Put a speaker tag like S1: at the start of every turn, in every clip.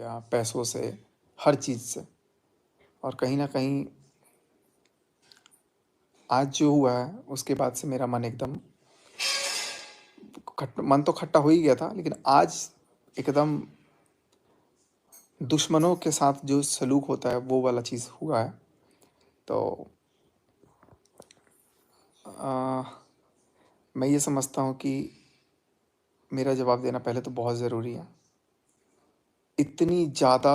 S1: या पैसों से, हर चीज़ से। और कहीं न कहीं आज जो हुआ है उसके बाद से मेरा मन एकदम मन तो खट्टा हो ही गया था, लेकिन आज एकदम दुश्मनों के साथ जो सलूक होता है वो वाला चीज़ हुआ है। तो अ, मैं ये समझता हूँ कि मेरा जवाब देना पहले तो बहुत ज़रूरी है। इतनी ज़्यादा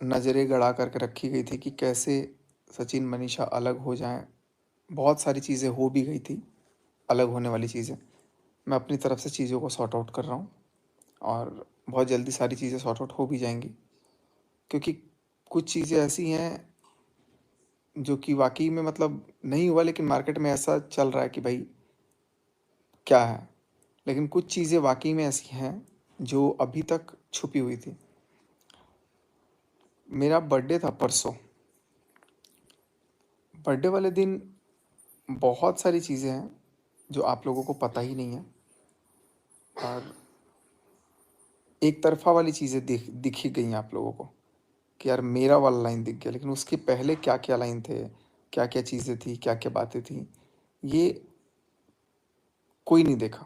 S1: नज़रें गड़ा कर के रखी गई थी कि कैसे सचिन, मनीषा अलग हो जाएँ। बहुत सारी चीज़ें हो भी गई थी, अलग होने वाली चीज़ें। मैं अपनी तरफ से चीज़ों को सॉर्ट आउट कर रहा हूँ और बहुत जल्दी सारी चीज़ें सॉर्ट आउट हो भी जाएँगी। क्योंकि कुछ चीज़ें ऐसी हैं जो कि वाक़ई में मतलब नहीं हुआ, लेकिन मार्केट में ऐसा चल रहा है कि भाई क्या है? लेकिन कुछ चीज़ें वाक़ई में ऐसी हैं जो अभी तक छुपी हुई थी। मेरा बर्थडे था परसों। बर्थडे वाले दिन बहुत सारी चीज़ें हैं जो आप लोगों को पता ही नहीं है, और एक तरफ़ा वाली चीज़ें दिख ही गई आप लोगों को कि यार मेरा वाला लाइन दिख गया, लेकिन उसके पहले क्या-क्या लाइन थे, क्या-क्या चीज़ें थी, क्या-क्या बातें थी, ये कोई नहीं देखा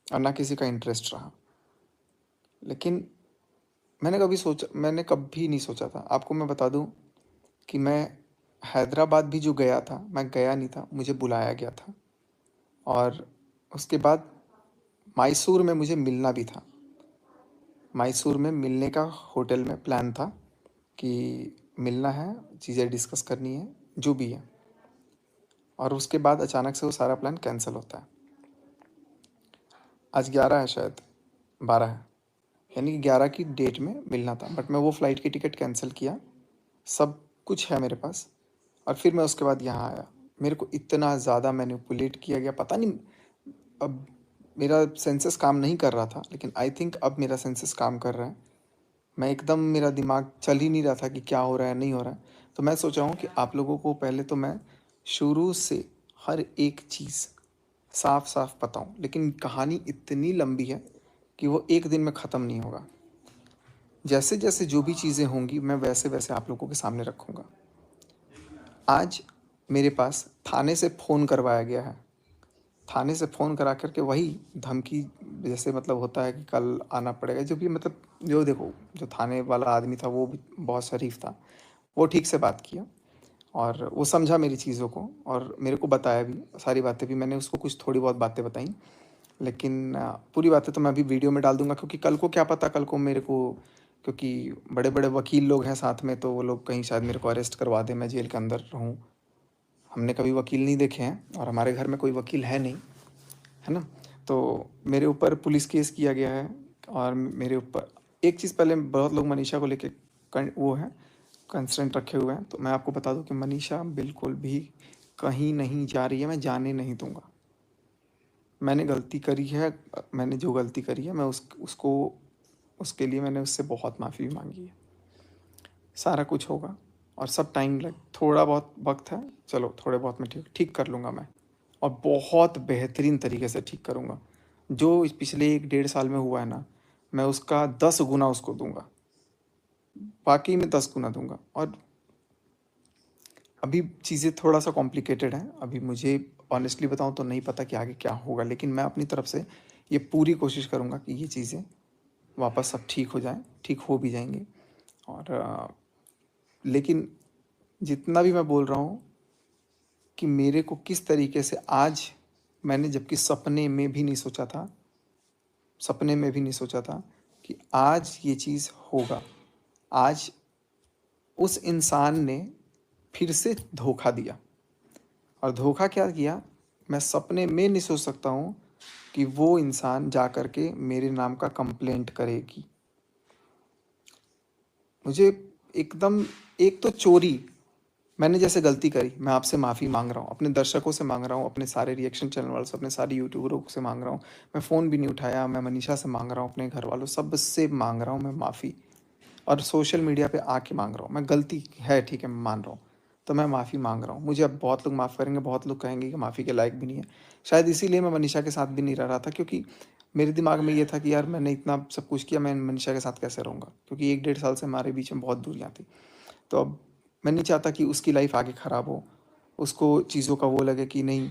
S1: और ना किसी का इंटरेस्ट रहा। लेकिन मैंने कभी नहीं सोचा था। आपको मैं बता दूँ कि मैं हैदराबाद भी जो गया था, मैं गया नहीं था, मुझे बुलाया गया था। और उसके बाद मैसूर में मुझे मिलना भी था। मैसूर में मिलने का होटल में प्लान था कि मिलना है, चीज़ें डिस्कस करनी है, जो भी है। और उसके बाद अचानक से वो सारा प्लान कैंसल होता है। आज 11 है शायद, 12 है। यानी कि 11 की डेट में मिलना था, बट मैं वो फ़्लाइट की टिकट कैंसिल किया। सब कुछ है मेरे पास और फिर मैं उसके बाद यहाँ आया। मेरे को इतना ज़्यादा मैनिपुलेट किया गया, पता नहीं। अब मेरा सेंसेस काम नहीं कर रहा था, लेकिन आई थिंक अब मेरा सेंसेस काम कर रहा है। मैं एकदम, मेरा दिमाग चल ही नहीं रहा था कि क्या हो रहा है, नहीं हो रहा है। तो मैं सोच रहा हूँ कि आप लोगों को पहले तो मैं शुरू से हर एक चीज़ साफ-साफ बताऊँ, लेकिन कहानी इतनी लंबी है कि वो एक दिन में ख़त्म नहीं होगा। जैसे-जैसे जो भी चीज़ें होंगी, मैं वैसे-वैसे आप लोगों के सामने रखूँगा। आज मेरे पास थाने से फ़ोन करवाया गया है। थाने से फ़ोन करा कर के वही धमकी, जैसे मतलब होता है कि कल आना पड़ेगा, जो भी मतलब, जो देखो, जो थाने वाला आदमी था वो भी बहुत शरीफ था। वो ठीक से बात किया और वो समझा मेरी चीज़ों को और मेरे को बताया भी, सारी बातें भी मैंने उसको, कुछ थोड़ी बहुत बातें बताई। लेकिन पूरी बातें तो मैं अभी वीडियो में डाल दूँगा, क्योंकि कल को क्या पता, कल को मेरे को, क्योंकि बड़े-बड़े वकील लोग हैं साथ में, तो वो लोग कहीं शायद मेरे को अरेस्ट करवा दें, मैं जेल के अंदर रहूँ। हमने कभी वकील नहीं देखे हैं और हमारे घर में कोई वकील है नहीं, है ना? तो मेरे ऊपर पुलिस केस किया गया है और मेरे ऊपर एक चीज़, पहले बहुत लोग मनीषा को लेके वो है कंसर्न रखे हुए हैं, तो मैं आपको बता दूं कि मनीषा बिल्कुल भी कहीं नहीं जा रही है, मैं जाने नहीं दूंगा। मैंने गलती करी है, मैंने जो गलती करी है, मैं उसको उसके लिए मैंने उससे बहुत माफ़ी भी मांगी है। सारा कुछ होगा और सब टाइम लग, थोड़ा बहुत वक्त है, चलो थोड़े बहुत में ठीक ठीक कर लूँगा मैं, और बहुत बेहतरीन तरीके से ठीक करूँगा। जो इस पिछले 1 डेढ़ साल में हुआ है ना, मैं उसका 10 गुना उसको दूंगा, वाकई में 10 गुना दूंगा। और अभी चीज़ें थोड़ा सा कॉम्प्लिकेटेड हैं, अभी मुझे ऑनेस्टली बताऊं तो नहीं पता कि आगे क्या होगा, लेकिन मैं अपनी तरफ से ये पूरी कोशिश करूँगा कि ये चीज़ें वापस सब ठीक हो जाएं, ठीक हो भी जाएंगी। और लेकिन जितना भी मैं बोल रहा हूँ कि मेरे को किस तरीके से आज, मैंने जबकि सपने में भी नहीं सोचा था, सपने में भी नहीं सोचा था कि आज ये चीज़ होगा। आज उस इंसान ने फिर से धोखा दिया, और धोखा क्या किया, मैं सपने में नहीं सोच सकता हूँ कि वो इंसान जा कर के मेरे नाम का कंप्लेंट करेगी। मुझे एकदम, एक तो चोरी, मैंने जैसे गलती करी, मैं आपसे माफ़ी मांग रहा हूँ, अपने दर्शकों से मांग रहा हूँ, अपने सारे रिएक्शन चैनल वालों से, अपने सारे यूट्यूबरों से मांग रहा हूँ। मैं फ़ोन भी नहीं उठाया, मैं मनीषा से मांग रहा हूँ, अपने घर वालों सबसे मांग रहा हूँ मैं माफ़ी, और सोशल मीडिया पे आके मांग रहा हूँ। मैं गलती है, ठीक है, मैं मान रहा हूँ, तो मैं माफ़ी मांग रहा हूँ। मुझे अब बहुत लोग माफ़ करेंगे, बहुत लोग कहेंगे कि माफ़ी के लायक भी नहीं है। शायद इसीलिए मैं मनीषा के साथ भी नहीं रह रहा था, क्योंकि मेरे दिमाग में ये था कि यार मैंने इतना सब कुछ किया, मैं मनीषा के साथ कैसे रहूँगा, क्योंकि 1 डेढ़ साल से हमारे बीच में बहुत दूरियाँ थी। तो अब मैं नहीं चाहता कि उसकी लाइफ आगे ख़राब हो, उसको चीज़ों का वो लगे कि नहीं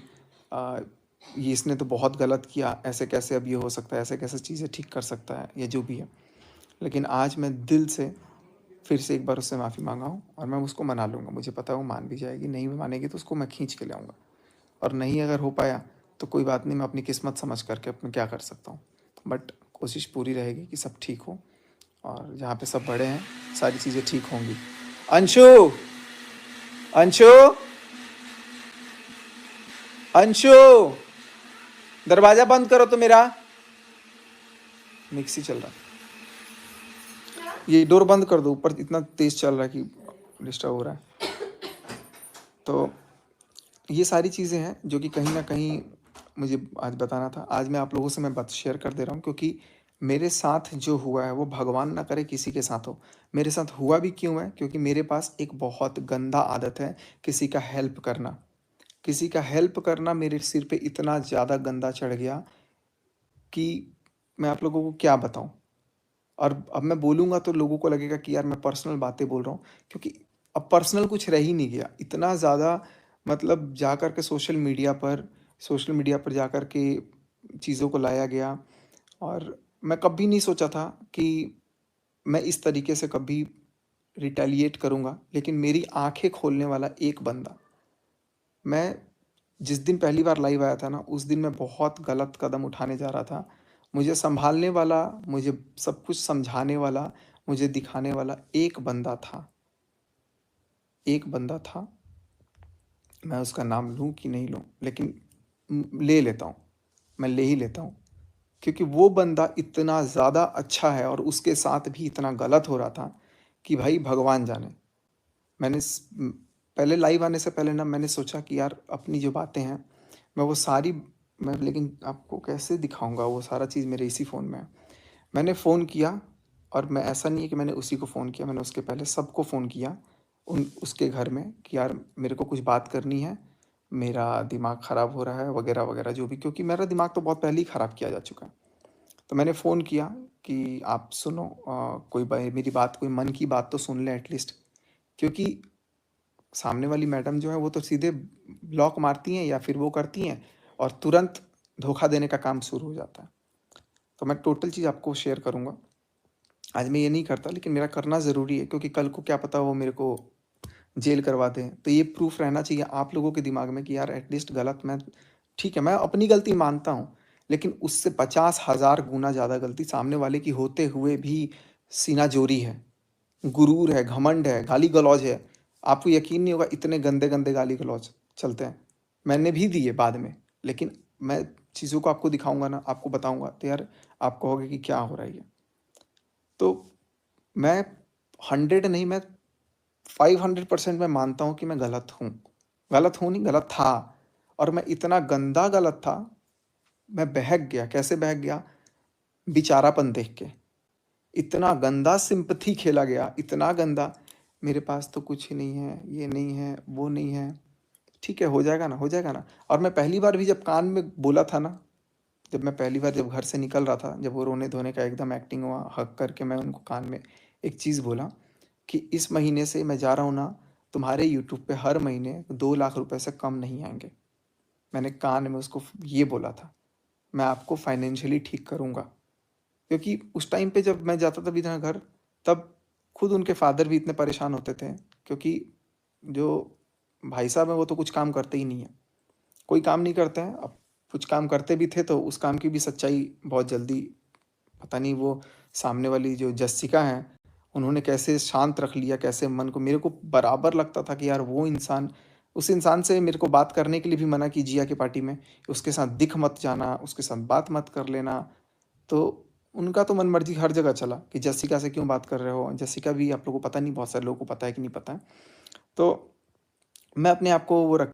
S1: ये इसने तो बहुत गलत किया, ऐसे कैसे अब ये हो सकता है, ऐसे कैसे चीज़ें ठीक कर सकता है, या जो भी है। लेकिन आज मैं दिल से फिर से एक बार उससे माफ़ी मांगा हूँ और मैं उसको मना लूँगा। मुझे पता है वो मान भी जाएगी, नहीं भी मानेगी तो उसको मैं खींच के ले आऊँगा, और नहीं अगर हो पाया तो कोई बात नहीं, मैं अपनी किस्मत समझ करके अपने क्या कर सकता हूँ। बट कोशिश पूरी रहेगी कि सब ठीक हो, और जहाँ पे सब बड़े हैं सारी चीज़ें ठीक होंगी। अंशु, अंशु, अंशु, दरवाजा बंद करो तो मेरा, मिक्सी चल रहा है, ये डोर बंद कर दो, ऊपर इतना तेज चल रहा है कि डिस्टर्ब हो रहा है। तो ये सारी चीज़ें हैं जो कि कहीं ना कहीं मुझे आज बताना था। आज मैं आप लोगों से मैं बात शेयर कर दे रहा हूँ, क्योंकि मेरे साथ जो हुआ है वो भगवान ना करे किसी के साथ हो। मेरे साथ हुआ भी क्यों है, क्योंकि मेरे पास एक बहुत गंदा आदत है, किसी का हेल्प करना। किसी का हेल्प करना मेरे सिर पे इतना ज़्यादा गंदा चढ़ गया कि मैं आप लोगों को क्या बताऊं। और अब मैं बोलूँगा तो लोगों को लगेगा कि यार मैं पर्सनल बातें बोल रहा हूँ, क्योंकि अब पर्सनल कुछ रह ही नहीं गया। इतना ज़्यादा मतलब जा कर के सोशल मीडिया पर जा कर के चीज़ों को लाया गया, और मैं कभी नहीं सोचा था कि मैं इस तरीके से कभी रिटेलिएट करूँगा। लेकिन मेरी आंखें खोलने वाला एक बंदा, मैं जिस दिन पहली बार लाइव आया था ना, उस दिन मैं बहुत गलत कदम उठाने जा रहा था। मुझे संभालने वाला, मुझे सब कुछ समझाने वाला, मुझे दिखाने वाला एक बंदा था। एक बंदा था, मैं उसका नाम लूँ कि नहीं लूँ, लेकिन ले लेता हूँ, मैं ले ही लेता हूँ। क्योंकि वो बंदा इतना ज़्यादा अच्छा है और उसके साथ भी इतना गलत हो रहा था कि भाई भगवान जाने। पहले लाइव आने से पहले ना मैंने सोचा कि यार अपनी जो बातें हैं मैं वो सारी, मैं लेकिन आपको कैसे दिखाऊंगा, वो सारा चीज़ मेरे इसी फ़ोन में है। मैंने फ़ोन किया, और मैं ऐसा नहीं है कि मैंने उसी को फ़ोन किया, मैंने उसके पहले सबको फ़ोन किया उसके घर में कि यार मेरे को कुछ बात करनी है, मेरा दिमाग ख़राब हो रहा है वगैरह वगैरह जो भी, क्योंकि मेरा दिमाग तो बहुत पहले ही ख़राब किया जा चुका है। तो मैंने फ़ोन किया कि आप सुनो, मेरी बात, कोई मन की बात तो सुन ले एटलीस्ट। क्योंकि सामने वाली मैडम जो है वो तो सीधे ब्लॉक मारती हैं या फिर वो करती हैं और तुरंत धोखा देने का काम शुरू हो जाता है। तो मैं टोटल चीज़ आपको शेयर करूँगा। आज मैं ये नहीं करता, लेकिन मेरा करना ज़रूरी है, क्योंकि कल को क्या पता वो मेरे को जेल करवा दें। तो ये प्रूफ रहना चाहिए आप लोगों के दिमाग में कि यार एटलीस्ट गलत मैं, ठीक है मैं अपनी गलती मानता हूँ, लेकिन उससे 50,000 गुना ज़्यादा गलती सामने वाले की होते हुए भी सीना जोरी है, गुरूर है, घमंड है, गाली गलौज है। आपको यकीन नहीं होगा इतने गंदे गंदे गाली गलौज चलते हैं। मैंने भी दिए बाद में, लेकिन मैं चीज़ों को आपको दिखाऊंगा ना, आपको बताऊंगा, तो यार आप कहोगे कि क्या हो रहा है ये। तो मैं 100 नहीं, मैं 500% मैं मानता हूँ कि मैं गलत हूँ। गलत हूँ नहीं, गलत था। और मैं इतना गंदा गलत था, मैं बहक गया। कैसे बहक गया? बेचारापन देख के। इतना गंदा सिंपैथी खेला गया, इतना गंदा, मेरे पास तो कुछ ही नहीं है, ये नहीं है, वो नहीं है। ठीक है, हो जाएगा ना, हो जाएगा ना। और मैं पहली बार भी जब कान में बोला था ना, जब मैं पहली बार जब घर से निकल रहा था, जब वो रोने धोने का एकदम एक्टिंग हुआ, हक करके मैं उनको कान में एक चीज़ बोला कि इस महीने से मैं जा रहा हूँ ना, तुम्हारे यूट्यूब पे हर महीने 2 लाख रुपए से कम नहीं आएंगे। मैंने कान में उसको ये बोला था, मैं आपको फाइनेंशियली ठीक करूँगा। क्योंकि उस टाइम पे जब मैं जाता था विद्या घर, तब खुद उनके फादर भी इतने परेशान होते थे, क्योंकि जो भाई साहब हैं वो तो कुछ काम करते ही नहीं है, कोई काम नहीं करते हैं। अब कुछ काम करते भी थे तो उस काम की भी सच्चाई बहुत जल्दी, पता नहीं वो सामने वाली जो जस्सिका हैं उन्होंने कैसे शांत रख लिया, कैसे मन को। मेरे को बराबर लगता था कि यार वो इंसान, उस इंसान से मेरे को बात करने के लिए भी मना की जिया की पार्टी में, उसके साथ दिख मत जाना, उसके साथ बात मत कर लेना। तो उनका तो मन मर्जी हर जगह चला कि जसिका से क्यों बात कर रहे हो। जसिका भी आप लोगों को पता नहीं, बहुत सारे लोगों को पता है कि नहीं पता है। तो मैं अपने आप को वो रख